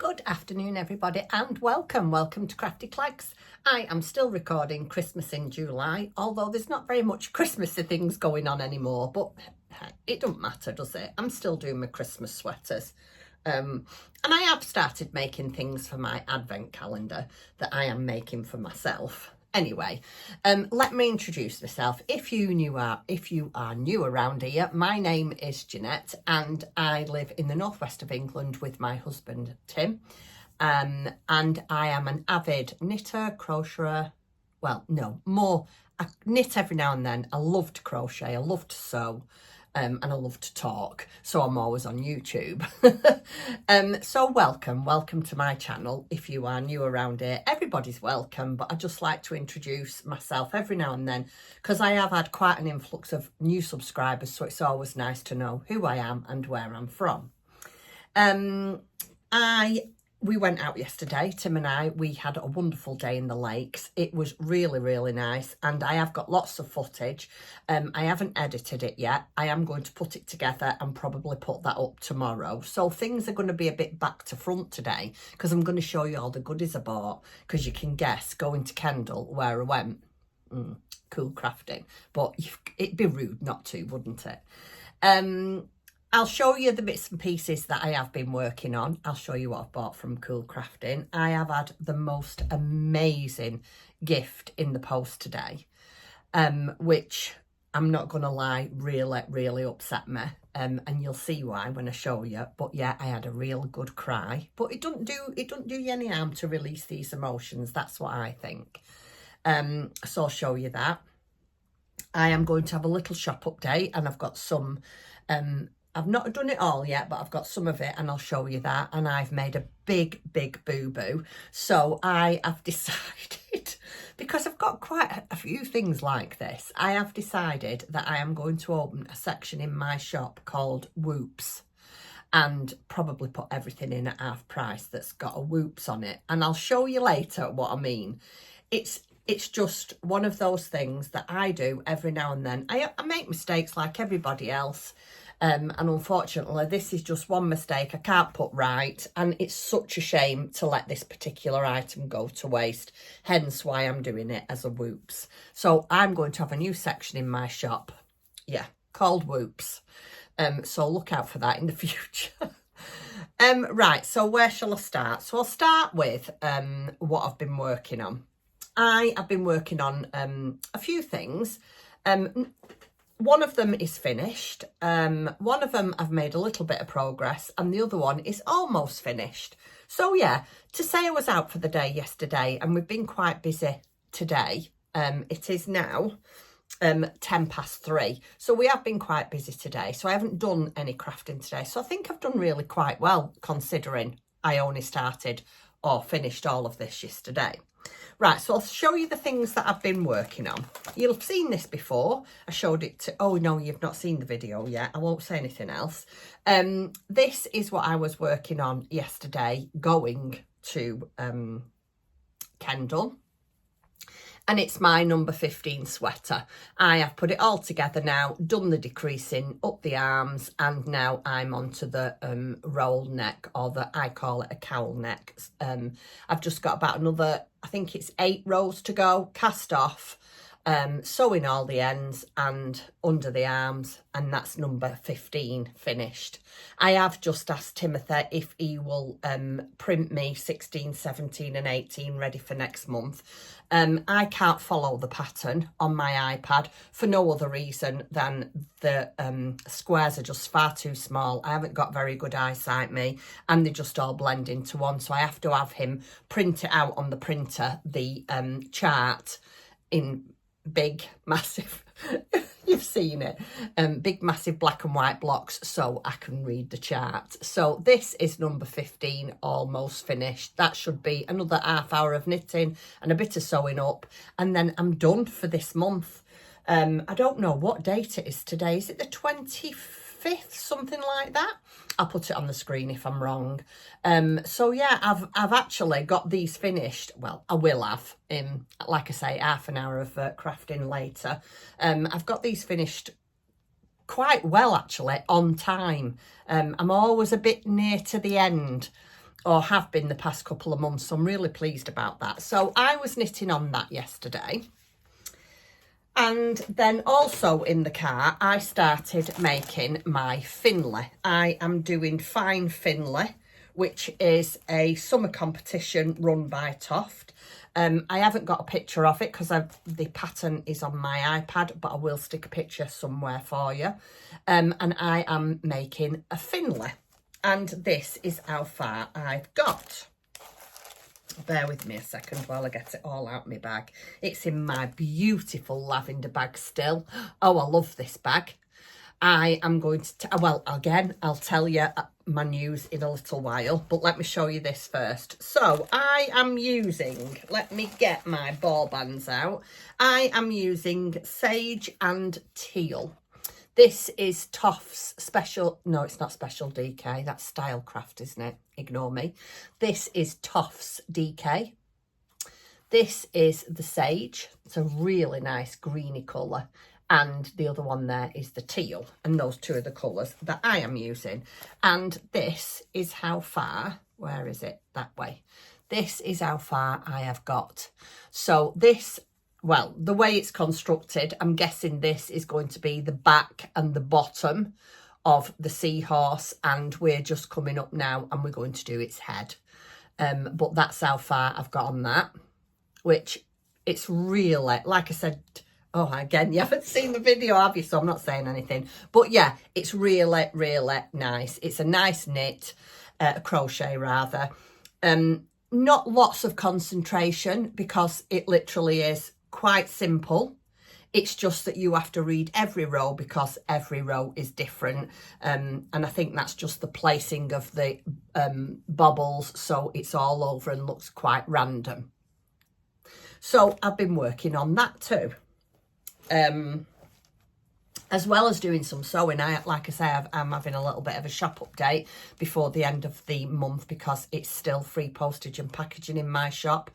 Good afternoon everybody and welcome to Crafty Cleggs. I am still recording Christmas in July, although there's not very much Christmassy things going on anymore, but it don't matter, does it? I'm still doing my Christmas sweaters. And I have started making things for my advent calendar that I am making for myself. Anyway, let me introduce myself. If you are new around here, my name is Jeanette and I live in the northwest of England with my husband Tim. And I am an avid knitter, crocheter. Well, no, more. I knit every now and then. I love to crochet. I love to sew. And I love to talk, so I'm always on YouTube. So welcome to my channel. If you are new around here, everybody's welcome, but I just like to introduce myself every now and then because I have had quite an influx of new subscribers, so it's always nice to know who I am and where I'm from. We went out yesterday, Tim and I. We had a wonderful day in the lakes. It was really nice, and I have got lots of footage. I haven't edited it yet. I am going to put it together and probably put that up tomorrow. So things are going to be a bit back to front today because I'm going to show you all the goodies I bought, because you can guess, going to Kendal where I went. Cool crafting, but it'd be rude not to, wouldn't it? I'll show you the bits and pieces that I have been working on. I'll show you what I've bought from Cool Crafting. I have had the most amazing gift in the post today, which I'm not going to lie, really upset me. And you'll see why when I show you. But yeah, I had a real good cry. But it don't do you any harm to release these emotions. That's what I think. So I'll show you that. I am going to have a little shop update, and I've got some. I've not done it all yet, but I've got some of it and I'll show you that. And I've made a big boo-boo. So I have decided, because I've got quite a few things like this, I have decided that I am going to open a section in my shop called Whoops, and probably put everything in at half price that's got a Whoops on it. And I'll show you later what I mean. It's just one of those things that I do every now and then. I make mistakes like everybody else. And unfortunately, this is just one mistake I can't put right. And it's such a shame to let this particular item go to waste. Hence why I'm doing it as a Whoops. So I'm going to have a new section in my shop. Yeah, called Whoops. So look out for that in the future. Right, so where shall I start? So I'll start with what I've been working on. I have been working on a few things. One of them is finished. One of them I've made a little bit of progress, and the other one is almost finished. So yeah, to say I was out for the day yesterday, and we've been quite busy today. It is now 3:10. So we have been quite busy today. So I haven't done any crafting today. So I think I've done really quite well, considering I only started or finished all of this yesterday. Right, so I'll show you the things that I've been working on. You'll have seen this before. I showed it to... Oh, no, you've not seen the video yet. I won't say anything else. This is what I was working on yesterday, going to Kendal. And it's my number 15 sweater. I have put it all together now, done the decreasing up the arms, and now I'm onto the roll neck, or I call it a cowl neck. I've just got about another, I think it's 8 rows to go, cast off, sewing all the ends and under the arms, and that's number 15 finished. I have just asked Timothy if he will print me 16, 17 and 18 ready for next month. I can't follow the pattern on my iPad for no other reason than the squares are just far too small. I haven't got very good eyesight, me, and they just all blend into one. So I have to have him print it out on the printer, the chart in big, massive, you've seen it, big, massive black and white blocks so I can read the chart. So this is number 15, almost finished. That should be another half hour of knitting and a bit of sewing up, and then I'm done for this month. I don't know what date it is today. Is it the 25th, something like that? I'll put it on the screen if I'm wrong. So yeah, I've actually got these finished. Well, I will have in, like I say, half an hour of crafting later. I've got these finished quite well, actually, on time. I'm always a bit near to the end or have been the past couple of months. So I'm really pleased about that. So I was knitting on that yesterday. And then also in the car, I started making my Finley. I am doing Fine Finley, which is a summer competition run by Toft. I haven't got a picture of it because the pattern is on my iPad, but I will stick a picture somewhere for you. And I am making a Finley. And this is how far I've got. Bear with me a second while I get it all out my bag. It's in my beautiful lavender bag still. Oh, I love this bag. I am going to, well, again, I'll tell you my news in a little while, but let me show you this first. So I am using, let me get my ball bands out. I am using Sage and Teal. This is Toft's special, no, it's not special DK, that's Stylecraft, isn't it? Ignore me. This is Toft's DK. This is the Sage. It's a really nice greeny colour. And the other one there is the Teal. And those two are the colours that I am using. And this is how far, where is it? That way. This is how far I have got. So this, well, the way it's constructed, I'm guessing this is going to be the back and the bottom of the seahorse, and we're just coming up now and we're going to do its head. But that's how far I've got on that, which it's really, like I said, oh, again, you haven't seen the video, have you? So I'm not saying anything. But yeah, it's really, really nice. It's a nice knit, crochet rather. Not lots of concentration because it literally is quite simple. It's just that you have to read every row because every row is different. And I think that's just the placing of the bobbles, so it's all over and looks quite random. So I've been working on that too. As well as doing some sewing. Like I say, I'm having a little bit of a shop update before the end of the month because it's still free postage and packaging in my shop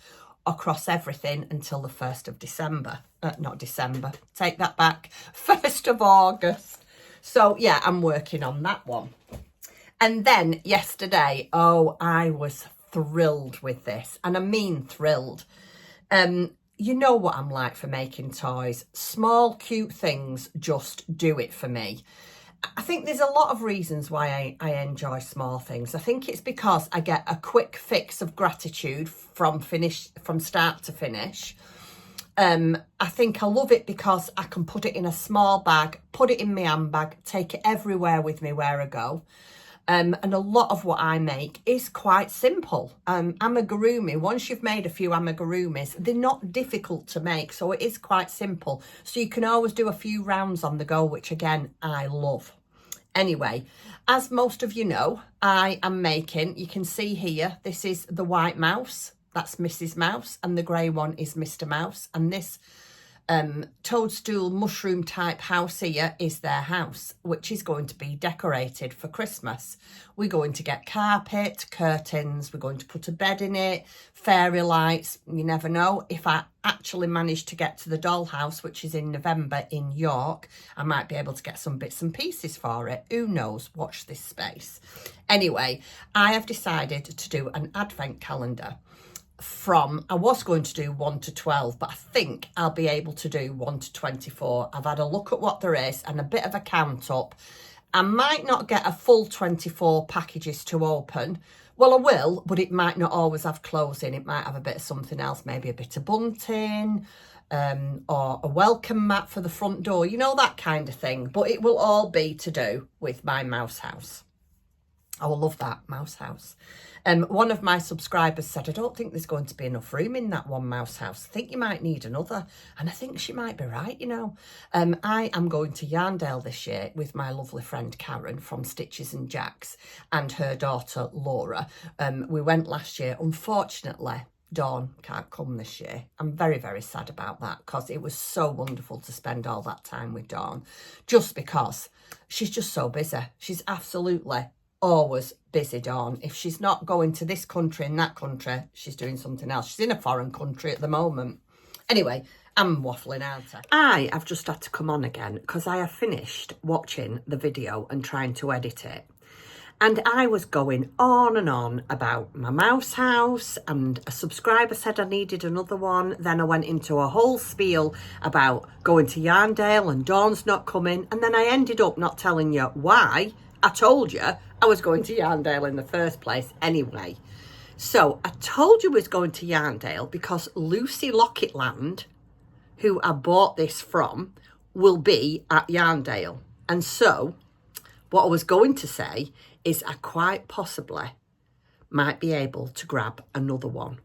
across everything until the 1st of December. Not December, take that back, 1st of August. So yeah, I'm working on that one. And then yesterday, oh, I was thrilled with this, and I mean thrilled. You know what I'm like for making toys. Small, cute things just do it for me. I think there's a lot of reasons why I enjoy small things. I think it's because I get a quick fix of gratitude from start to finish. I think I love it because I can put it in a small bag, put it in my handbag, take it everywhere with me where I go. And a lot of what I make is quite simple. Amigurumi, once you've made a few amigurumis, they're not difficult to make, so it is quite simple. So you can always do a few rounds on the go, which again, I love. Anyway, as most of you know, I am making, you can see here, this is the white mouse, that's Mrs. Mouse, and the grey one is Mr. Mouse, and this toadstool mushroom type house here is their house, which is going to be decorated for Christmas. We're going to get carpet, curtains, we're going to put a bed in it, fairy lights. You never know, if I actually manage to get to the dollhouse, which is in November in York, I might be able to get some bits and pieces for it. Who knows? Watch this space. Anyway, I have decided to do an advent calendar. I was going to do 1 to 12, but I think I'll be able to do 1 to 24. I've had a look at what there is and a bit of a count up. I might not get a full 24 packages to open. Well, I will, but it might not always have closing. It might have a bit of something else, maybe a bit of bunting, or a welcome mat for the front door, you know, that kind of thing. But it will all be to do with my mouse house. I will love that mouse house. One of my subscribers said, I don't think there's going to be enough room in that one mouse house. I think you might need another. And I think she might be right, you know. I am going to Yarndale this year with my lovely friend Karen from Stitches and Jacks and her daughter Laura. We went last year. Unfortunately, Dawn can't come this year. I'm very, very sad about that because it was so wonderful to spend all that time with Dawn. Just because she's just so busy. She's absolutely always busy, Dawn. If she's not going to this country and that country, she's doing something else. She's in a foreign country at the moment. Anyway, I'm waffling, aren't I? I've just had to come on again because I have finished watching the video and trying to edit it. And I was going on and on about my mouse house, and a subscriber said I needed another one. Then I went into a whole spiel about going to Yarndale and Dawn's not coming. And then I ended up not telling you why I told you I was going to Yarndale in the first place anyway. So I told you I was going to Yarndale because Lucy Locketland, who I bought this from, will be at Yarndale. And so what I was going to say is I quite possibly might be able to grab another one.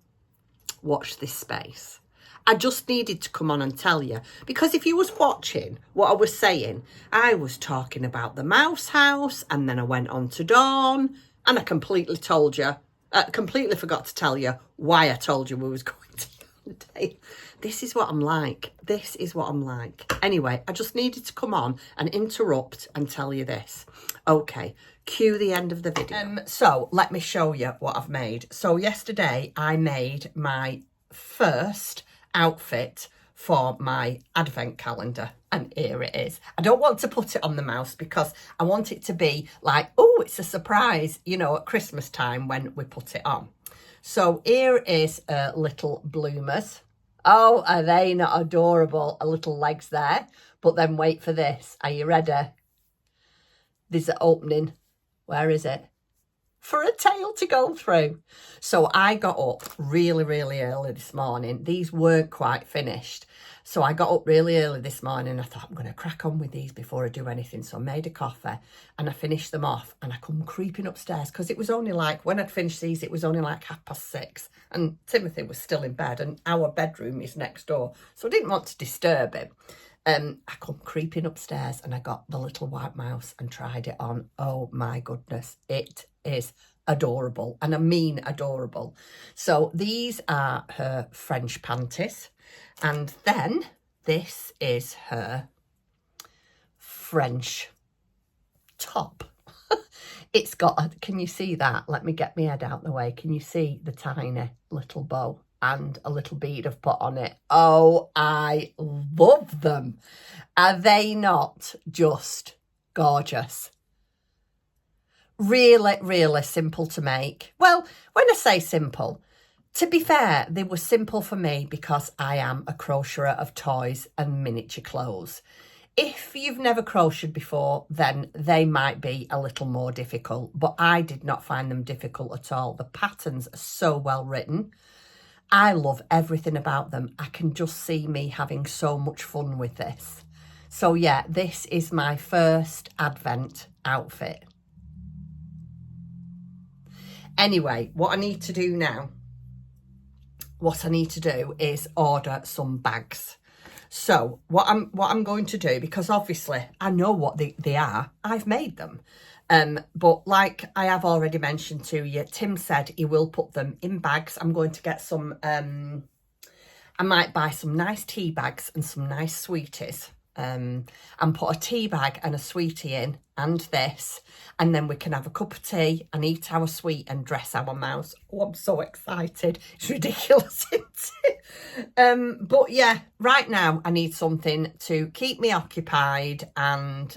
Watch this space. I just needed to come on and tell you, because if you was watching what I was saying, I was talking about the mouse house, and then I went on to Dawn, and I completely forgot to tell you why I told you we was going to Yarndale. This is what I'm like. This is what I'm like. Anyway, I just needed to come on and interrupt and tell you this. Okay, cue the end of the video. So let me show you what I've made. So yesterday I made my first outfit for my advent calendar, and here it is. I don't want to put it on the mouse because I want it to be like, oh, it's a surprise, you know, at Christmas time when we put it on. So here is little bloomers. Oh, are they not adorable? A little legs there. But then wait for this. Are you ready? There's an opening. Where is it? For a tail to go through. So I got up really, really early this morning. These weren't quite finished. So I got up really early this morning. I thought, I'm going to crack on with these before I do anything. So I made a coffee and I finished them off, and I come creeping upstairs because it was only like, when I'd finished these, it was only like 6:30, and Timothy was still in bed, and our bedroom is next door. So I didn't want to disturb him. I come creeping upstairs and I got the little white mouse and tried it on. Oh my goodness, it is adorable, and I mean adorable. So these are her French panties, and then this is her French top. It's got can you see that? Let me get my head out the way. Can you see the tiny little bow and a little bead I've put on it? Oh, I love them. Are they not just gorgeous? Really, really simple to make. Well, when I say simple, to be fair, they were simple for me because I am a crocheter of toys and miniature clothes. If you've never crocheted before, then they might be a little more difficult, but I did not find them difficult at all. The patterns are so well written. I love everything about them. I can just see me having so much fun with this. So yeah, this is my first Advent outfit. Anyway, what I need to do now, is order some bags. So what I'm going to do, because obviously I know what they are, I've made them. But like I have already mentioned to you, Tim said he will put them in bags. I'm going to get some, I might buy some nice tea bags and some nice sweeties. And put a tea bag and a sweetie in, and this, and then we can have a cup of tea and eat our sweet and dress our mouse. Oh, I'm so excited. It's ridiculous, isn't it? But yeah, right now I need something to keep me occupied and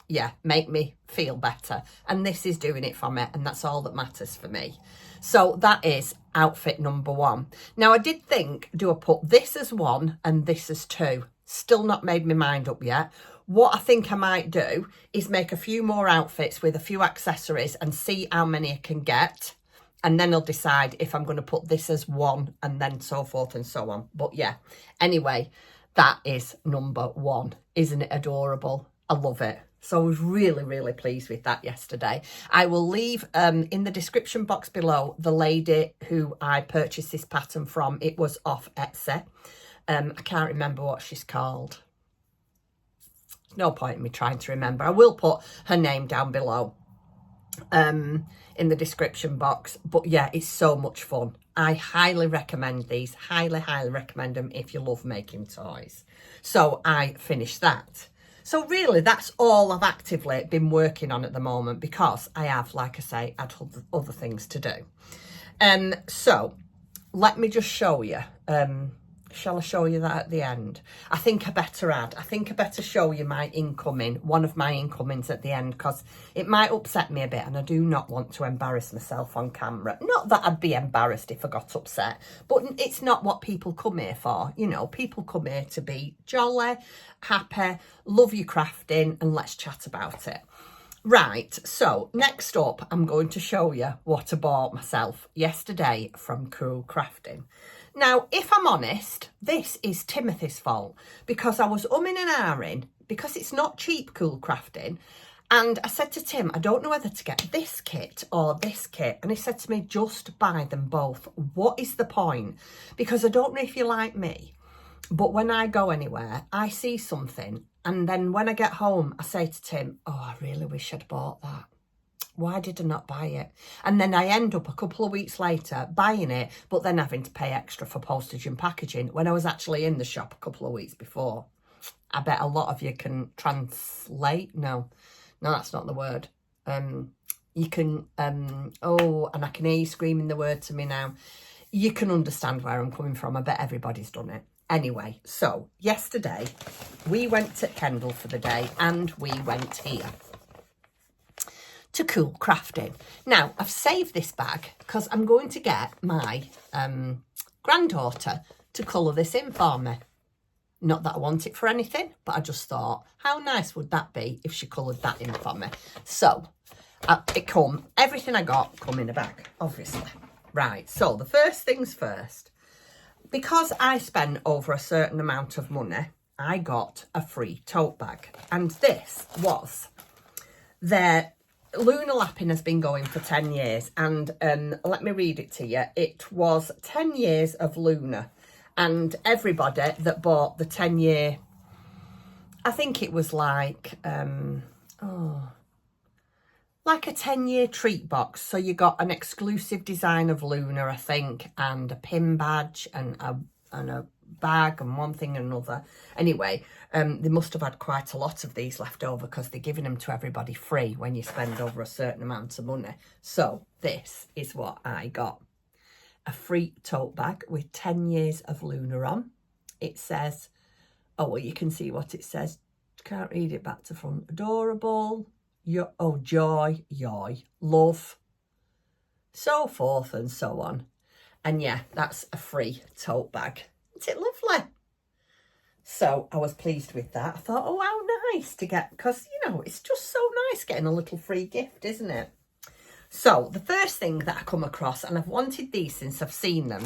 yeah, make me feel better. And this is doing it for me, and that's all that matters for me. So that is outfit number one. Now I did think, do I put this as one and this as two? Still not made my mind up yet. What I think I might do is make a few more outfits with a few accessories and see how many I can get. And then I'll decide if I'm going to put this as one and then so forth and so on. But yeah, anyway, that is number one. Isn't it adorable? I love it. So I was really, really pleased with that yesterday. I will leave in the description box below the lady who I purchased this pattern from. It was off Etsy. I can't remember what she's called. No point in me trying to remember. I will put her name down below in the description box. But yeah, it's so much fun. I highly recommend these. Highly, highly recommend them if you love making toys. So I finished that. So really, that's all I've actively been working on at the moment because I have, like I say, had other things to do. So let me just show you Shall I show you that at the end? I think I better show you my incoming, one of my incomings at the end, because it might upset me a bit and I do not want to embarrass myself on camera. Not that I'd be embarrassed if I got upset, but it's not what people come here for. You know, people come here to be jolly, happy, love your crafting, and let's chat about it. Right, so next up, I'm going to show you what I bought myself yesterday from Crafty. Now, if I'm honest, this is Timothy's fault, because I was umming and ahhing, because it's not cheap Crafting, and I said to Tim, I don't know whether to get this kit or this kit, and he said to me, just buy them both. What is the point? Because I don't know if you're like me, but when I go anywhere, I see something, and then when I get home, I say to Tim, oh, I really wish I'd bought that. Why did I not buy it? And then I end up a couple of weeks later buying it, but then having to pay extra for postage and packaging when I was actually in the shop a couple of weeks before. I bet a lot of you can translate. No, that's not the word. You can, oh, and I can hear you screaming the word to me now. You can understand where I'm coming from. I bet everybody's done it. Anyway, so yesterday we went to Kendal for the day and we went here to Crafty. Now, I've saved this bag because I'm going to get my granddaughter to colour this in for me. Not that I want it for anything, but I just thought, how nice would that be if she coloured that in for me? So, everything I got come in a bag, obviously. Right, so the first things first. Because I spent over a certain amount of money, I got a free tote bag. And this was their Lunar Lapping has been going for 10 years. And let me read it to you. It was 10 years of Lunar. And everybody that bought the 10-year, I think it was like, like a 10-year treat box. So you got an exclusive design of Lunar, I think, and a pin badge and a bag and one thing and another. Anyway, they must have had quite a lot of these left over because they're giving them to everybody free when you spend over a certain amount of money. So this is what I got. A free tote bag with 10 years of Lunar on. It says, oh, well, you can see what it says. Can't read it back to front. Adorable. Joy, yoy, love, so forth and so on. And yeah, that's a free tote bag. Isn't it lovely? So I was pleased with that. I thought, oh, how nice to get, because, you know, it's just so nice getting a little free gift, isn't it? So the first thing that I come across, and I've wanted these since I've seen them,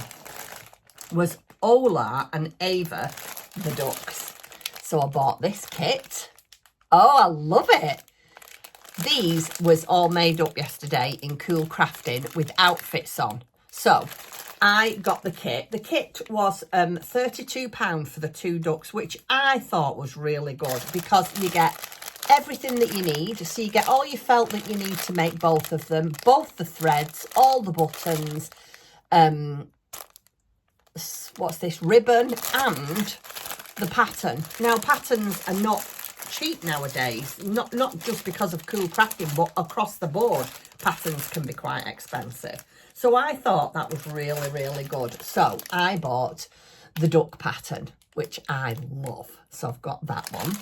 was Ola and Ava the ducks. So I bought this kit. Oh, I love it. These was all made up yesterday in Crafting with outfits on. So I got the kit. The kit was £32 for the two ducks, which I thought was really good because you get everything that you need. So you get all your felt that you need to make both of them, both the threads, all the buttons, what's this, ribbon, and the pattern. Now, patterns are not cheap nowadays, not just because of Crafting, but across the board patterns can be quite expensive. So I thought that was really, really good. So I bought the duck pattern, which I love. So I've got that one.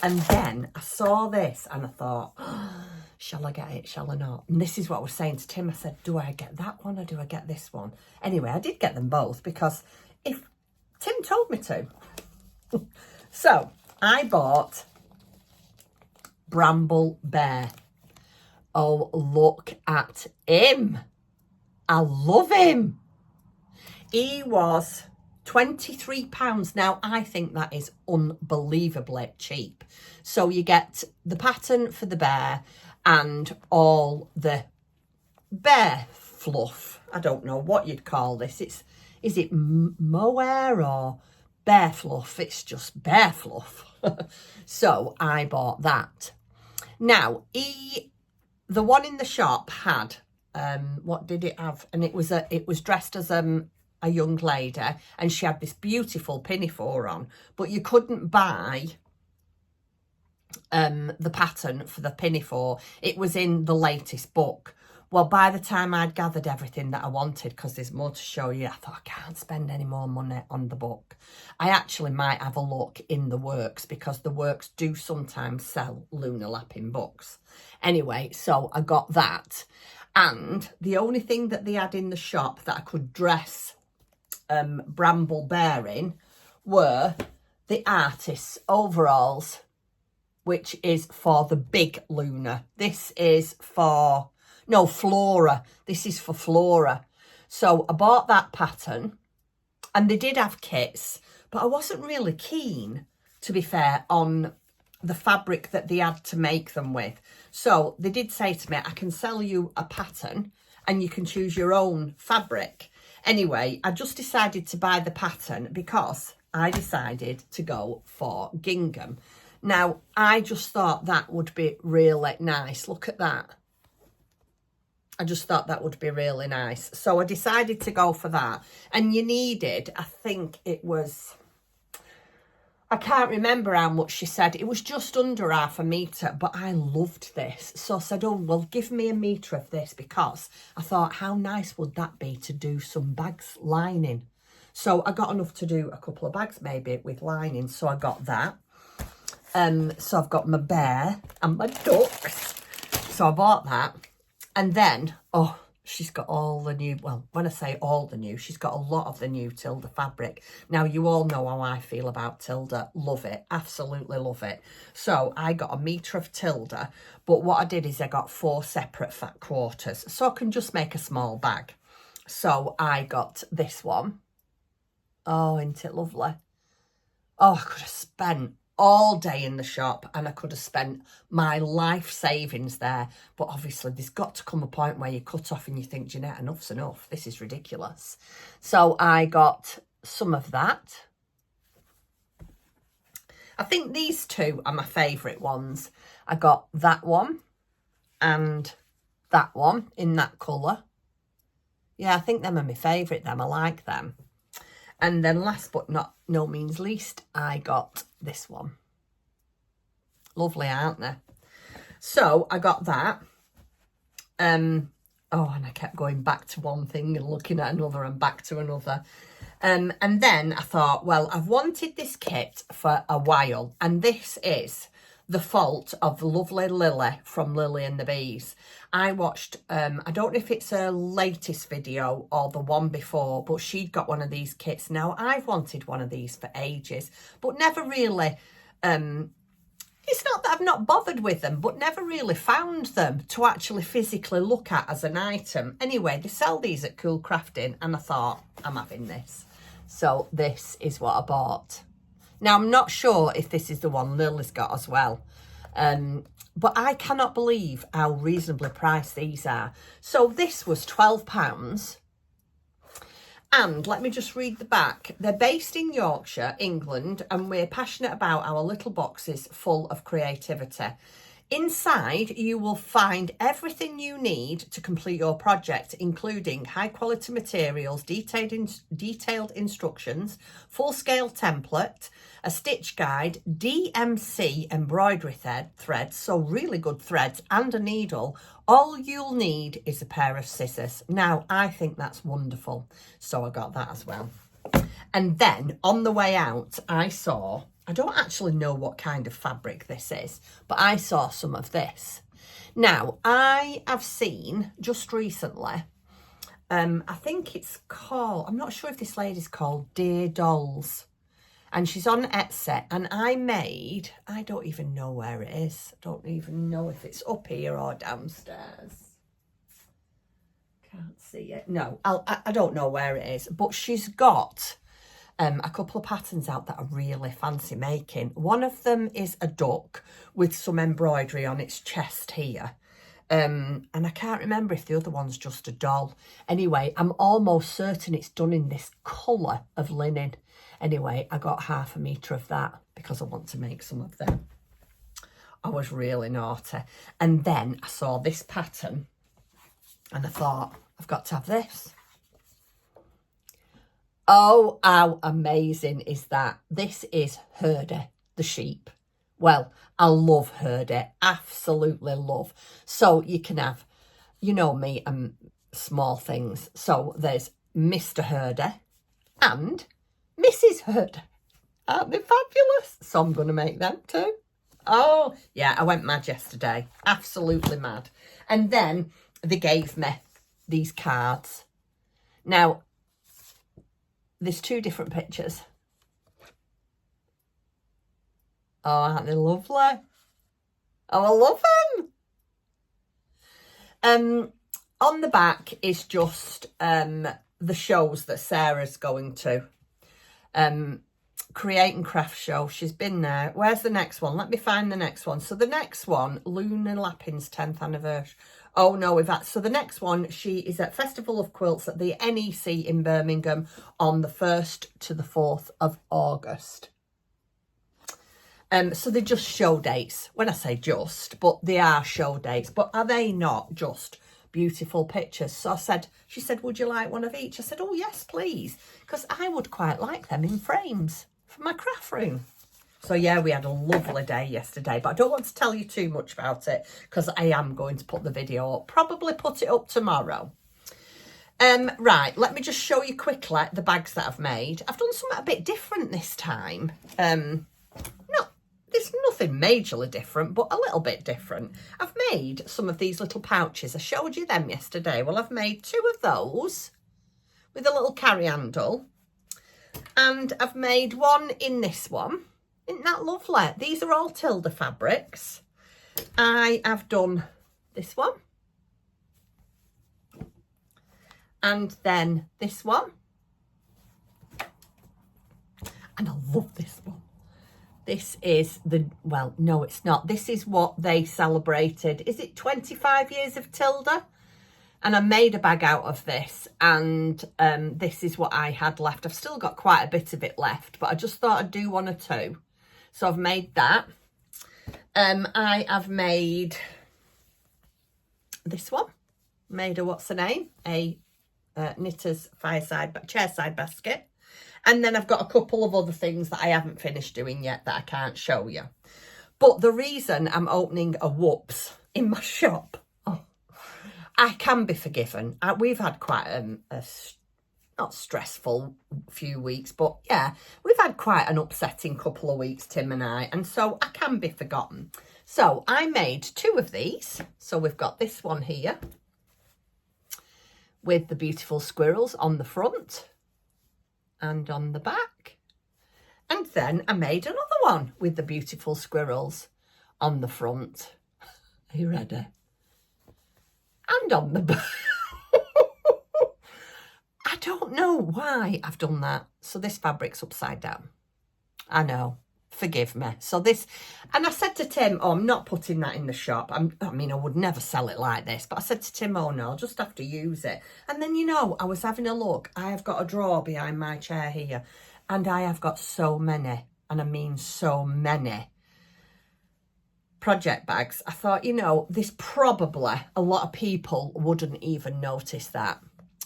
And then I saw this and I thought, oh, shall I get it, shall I not? And this is what I was saying to Tim. I said, do I get that one or do I get this one? Anyway, I did get them both because if Tim told me to. So I bought Bramble Bear. Oh, look at him. I love him. He was £23. Now, I think that is unbelievably cheap. So you get the pattern for the bear and all the bear fluff. I don't know what you'd call this. Is it mohair or bear fluff? It's just bear fluff. So I bought that. Now, the one in the shop had, what did it have? And it was dressed as a young lady, and she had this beautiful pinafore on, but you couldn't buy the pattern for the pinafore. It was in the latest book, Well, by the time I'd gathered everything that I wanted, because there's more to show you, I thought I can't spend any more money on the book. I actually might have a look in the works, because the works do sometimes sell lunar lapping books. Anyway, so I got that. And the only thing that they had in the shop that I could dress Bramble Bear in were the artist's overalls, which is for the big Luna. This is for, no, Flora. This is for Flora. So I bought that pattern, and they did have kits, but I wasn't really keen, to be fair, on the fabric that they had to make them with. So they did say to me, I can sell you a pattern and you can choose your own fabric. Anyway, I just decided to buy the pattern because I decided to go for gingham. Now, I just thought that would be really nice. Look at that. I just thought that would be really nice. So I decided to go for that. And you needed, I think it was, I can't remember how much she said. It was just under 1/2 metre, but I loved this. So I said, oh, well, give me 1 metre of this, because I thought, how nice would that be to do some bags lining? So I got enough to do a couple of bags maybe with lining. So I got that. So I've got my bear and my ducks. So I bought that. And then, oh, she's got all the new, well, when I say all the new, she's got a lot of the new Tilda fabric. Now, you all know how I feel about Tilda. Love it. Absolutely love it. So I got 1 metre of Tilda. But what I did is I got 4 separate fat quarters. So I can just make a small bag. So I got this one. Oh, isn't it lovely? Oh, I could have spent all day in the shop, and I could have spent my life savings there. But obviously there's got to come a point where you cut off and you think, Jeanette, enough's enough. This is ridiculous. So I got some of that. I think these two are my favourite ones. I got that one and that one in that colour. Yeah, I think them are my favourite, them. I like them. And then last but not no means least, I got this one. Lovely, aren't they? So I got that. Oh, and I kept going back to one thing and looking at another and back to another. And then I thought, well, I've wanted this kit for a while, and this is the fault of lovely Lily from Lily and the Bees. I watched, I don't know if it's her latest video or the one before, but she'd got one of these kits. Now, I've wanted one of these for ages, but never really, it's not that I've not bothered with them, but never really found them to actually physically look at as an item. Anyway, they sell these at Cool Crafting, and I thought, I'm having this. So this is what I bought. Now, I'm not sure if this is the one Lily's got as well. But I cannot believe how reasonably priced these are. So this was £12. And let me just read the back. They're based in Yorkshire, England, and we're passionate about our little boxes full of creativity. Inside, you will find everything you need to complete your project, including high-quality materials, detailed instructions, full-scale template, a stitch guide, DMC embroidery threads, so really good threads, and a needle. All you'll need is a pair of scissors. Now, I think that's wonderful, so I got that as well. And then, on the way out, I saw... I don't actually know what kind of fabric this is, but I saw some of this. Now, I have seen just recently, I think it's called, I'm not sure if this lady's called Dear Dolls, and she's on Etsy, and I don't even know where it is. I don't even know if it's up here or downstairs. Can't see it. No, I don't know where it is, but she's got... a couple of patterns out that I really fancy making. One of them is a duck with some embroidery on its chest here. And I can't remember if the other one's just a doll. Anyway, I'm almost certain it's done in this colour of linen. Anyway, I got 1/2 metre of that because I want to make some of them. I was really naughty. And then I saw this pattern and I thought, I've got to have this. Oh, how amazing is that? This is Herdy, the sheep. Well, I love Herdy, absolutely love. So you can have you know me and small things. So there's Mr. Herder and Mrs. Herder. Aren't they fabulous? So I'm going to make them too. Oh, yeah, I went mad yesterday. Absolutely mad. And then they gave me these cards. Now, there's 2 different pictures. Oh, aren't they lovely? Oh, I love them. On the back is just the shows that Sarah's going to. Create and Craft show. She's been there. Where's the next one? Let me find the next one. So the next one, Luna Lappin's 10th anniversary. Oh no, we've had, so the next one, she is at Festival of Quilts at the NEC in Birmingham on the 1st to the 4th of August. So they're just show dates. When I say just, but they are show dates. But are they not just beautiful pictures? So she said, would you like one of each? I said, oh yes, please. Because I would quite like them in frames for my craft room. So yeah, we had a lovely day yesterday, but I don't want to tell you too much about it because I am going to put the video up, probably put it up tomorrow. Right, let me just show you quickly the bags that I've made. I've done something a bit different this time. There's nothing majorly different, but a little bit different. I've made some of these little pouches. I showed you them yesterday. Well, I've made 2 of those with a little carry handle. And I've made one in this one. Isn't that lovely? These are all Tilda fabrics. I have done this one. And then this one. And I love this one. This is well, no, it's not. This is what they celebrated. Is it 25 years of Tilda? And I made a bag out of this, and this is what I had left. I've still got quite a bit of it left, but I just thought I'd do 1 or 2. So I've made that. I have made this one. Made a, what's the name? A knitter's chairside basket. And then I've got a couple of other things that I haven't finished doing yet that I can't show you. But the reason I'm opening a whoops in my shop, I can be forgiven. We've had quite a not stressful few weeks, but yeah, we've had quite an upsetting couple of weeks, Tim and I, and so I can be forgotten. So I made 2 of these. So we've got this one here with the beautiful squirrels on the front and on the back. And then I made another one with the beautiful squirrels on the front. Are you ready? And on the back. I don't know why I've done that. So this fabric's upside down. I know. Forgive me. So this, and I said to Tim, oh, I'm not putting that in the shop. I mean, I would never sell it like this. But I said to Tim, oh no, I'll just have to use it. And then, you know, I was having a look. I have got a drawer behind my chair here. And I have got so many, and I mean so many, project bags. I thought, you know, this probably a lot of people wouldn't even notice that.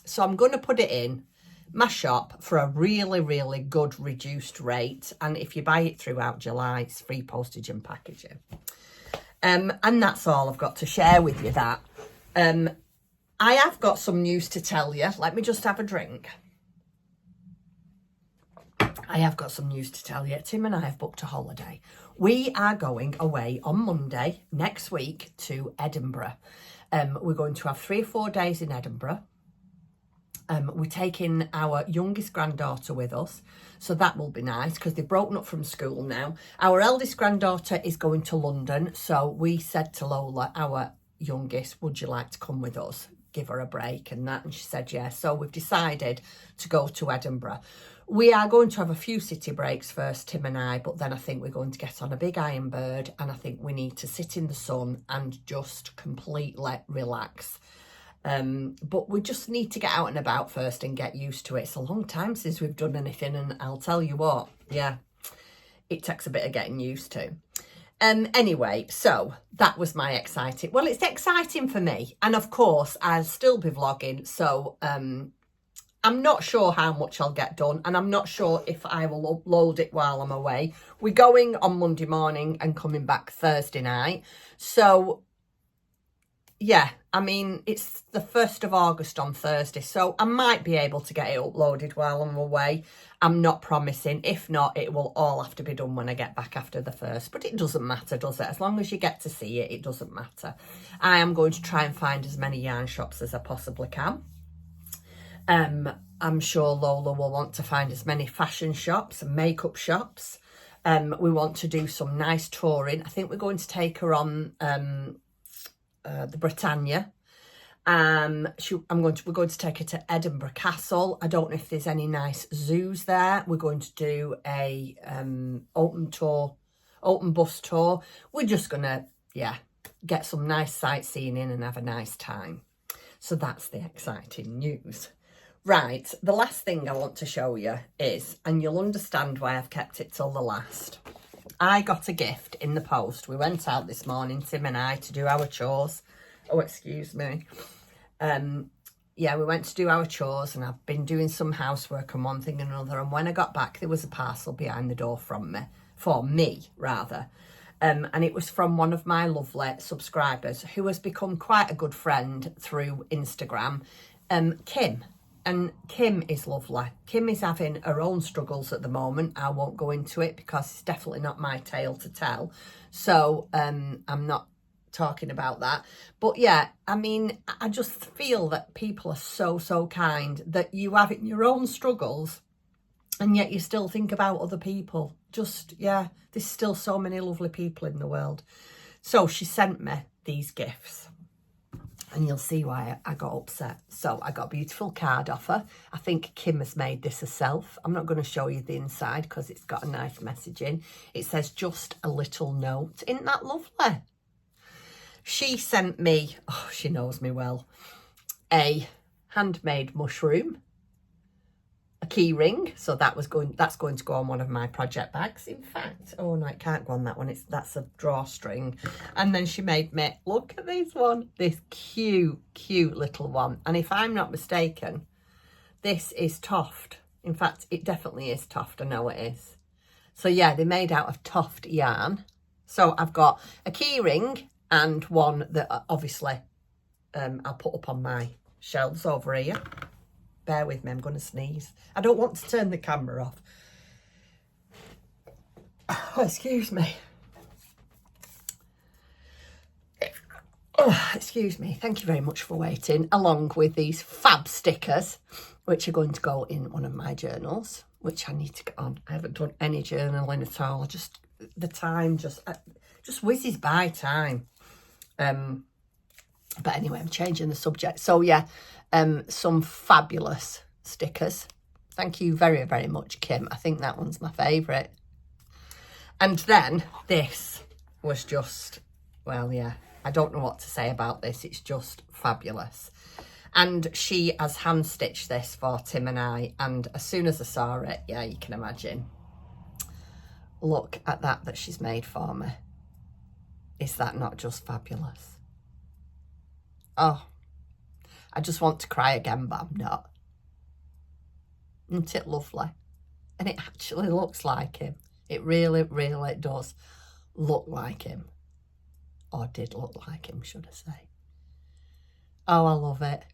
So I'm going to put it in my shop for a really, really good reduced rate. And if you buy it throughout July, it's free postage and packaging. And that's all I've got to share with you, that. I have got some news to tell you. Let me just have a drink. I have got some news to tell you. Tim and I have booked a holiday. We are going away on Monday next week to Edinburgh. We're going to have 3 or 4 days in Edinburgh. We're taking our youngest granddaughter with us, so that will be nice because they've broken up from school now. Our eldest granddaughter is going to London, so we said to Lola, our youngest, would you like to come with us? Give her a break and that, and she said yes. So we've decided to go to Edinburgh. We are going to have a few city breaks first, Tim and I, but then I think we're going to get on a big iron bird, and I think we need to sit in the sun and just completely relax. But we just need to get out and about first and get used to it. It's a long time since we've done anything, and I'll tell you what, yeah, it takes a bit of getting used to. Anyway, so that was my exciting. Well, it's exciting for me, and of course I'll still be vlogging, so I'm not sure how much I'll get done, and I'm not sure if I will upload it while I'm away. We're going on Monday morning and coming back Thursday night. So yeah, I mean, it's the 1st of August on Thursday, so I might be able to get it uploaded while I'm away. I'm not promising. If not, it will all have to be done when I get back after the 1st. But it doesn't matter, does it? As long as you get to see it, it doesn't matter. I am going to try and find as many yarn shops as I possibly can. I'm sure Lola will want to find as many fashion shops and makeup shops. We want to do some nice touring. I think we're going to take her on the Britannia. We're going to take her to Edinburgh Castle. I don't know if there's any nice zoos there. We're going to do a open bus tour. We're just gonna, yeah, get some nice sightseeing in and have a nice time. So that's the exciting news. Right, the last thing I want to show you is, and you'll understand why I've kept it till the last. I got a gift in the post. We went out this morning, Tim and I, to do our chores. Oh, excuse me. Yeah, we went to do our chores, and I've been doing some housework and one thing and another. And when I got back, there was a parcel behind the door for me, rather. And it was from one of my lovely subscribers who has become quite a good friend through Instagram, Kim. And Kim is lovely. Kim is having her own struggles at the moment. I won't go into it because it's definitely not my tale to tell. So I'm not talking about that. But yeah, I mean, I just feel that people are so kind that you have your own struggles and yet you still think about other people. Just, yeah, there's still so many lovely people in the world. So she sent me these gifts. And you'll see why I got upset. So I got a beautiful card off her. I think Kim has made this herself. I'm not going to show you the inside because it's got a nice message in. It says, just a little note. Isn't that lovely? She sent me, oh, she knows me well, a handmade mushroom, a key ring. So that's going to go on one of my project bags. In fact, oh no, it can't go on that one. That's a drawstring. And then she made me, look at this one, this cute little one. And if I'm not mistaken, this is Toft. In fact, it definitely is Toft. I know it is. So yeah, they're made out of Toft yarn. So I've got a key ring and one that obviously I'll put up on my shelves over here. Bear with me, I'm going to sneeze. I don't want to turn the camera off. Oh, excuse me. Oh, excuse me. Thank you very much for waiting. Along with these fab stickers, which are going to go in one of my journals, which I need to get on. I haven't done any journaling at all. The time just whizzes by time. But anyway, I'm changing the subject. So yeah, some fabulous stickers. Thank you very, very much, Kim. I think that one's my favourite. And then this was just, well, yeah, I don't know what to say about this. It's just fabulous. And she has hand stitched this for Tim and I. And as soon as I saw it, yeah, you can imagine. Look at that she's made for me. Is that not just fabulous? Oh, I just want to cry again, but I'm not. Isn't it lovely? And it actually looks like him. It really, really does look like him. Or did look like him, should I say. Oh, I love it.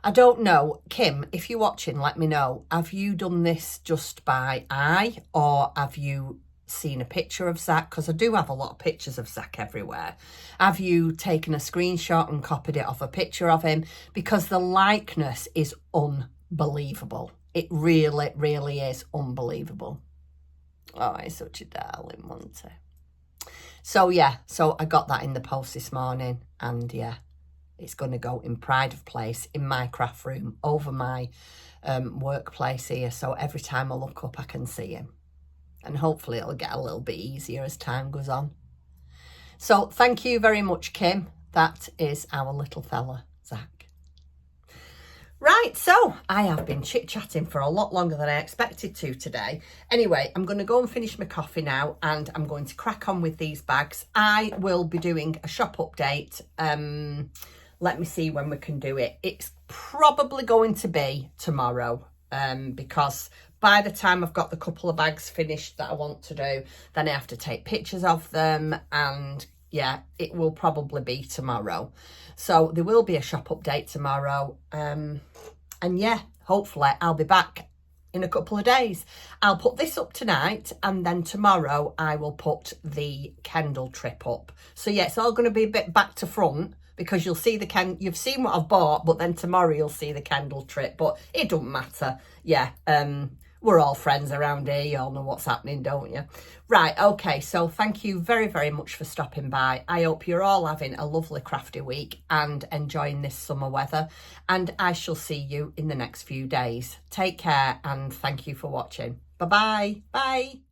I don't know. Kim, if you're watching, let me know. Have you done this just by eye, or have you seen a picture of Zach? Because I do have a lot of pictures of Zach everywhere. Have you taken a screenshot and copied it off a picture of him? Because the likeness is unbelievable. It really, really is unbelievable. Oh, he's such a darling, wasn't he? So yeah, so I got that in the post this morning, and yeah, it's going to go in pride of place in my craft room over my workplace here. So every time I look up, I can see him. And hopefully it'll get a little bit easier as time goes on. So thank you very much, Kim. That is our little fella, Zach. Right, so I have been chit-chatting for a lot longer than I expected to today. Anyway, I'm going to go and finish my coffee now, and I'm going to crack on with these bags. I will be doing a shop update. Let me see when we can do it. It's probably going to be tomorrow, because by the time I've got the couple of bags finished that I want to do, then I have to take pictures of them and yeah, it will probably be tomorrow. So there will be a shop update tomorrow. And yeah, hopefully I'll be back in a couple of days. I'll put this up tonight, and then tomorrow I will put the Kendall trip up. So yeah, it's all going to be a bit back to front, because you'll see you've seen what I've bought, but then tomorrow you'll see the Kendall trip. But it don't matter. Yeah, we're all friends around here. You all know what's happening, don't you? Right, okay, so thank you very, very much for stopping by. I hope you're all having a lovely crafty week and enjoying this summer weather. And I shall see you in the next few days. Take care, and thank you for watching. Bye-bye. Bye.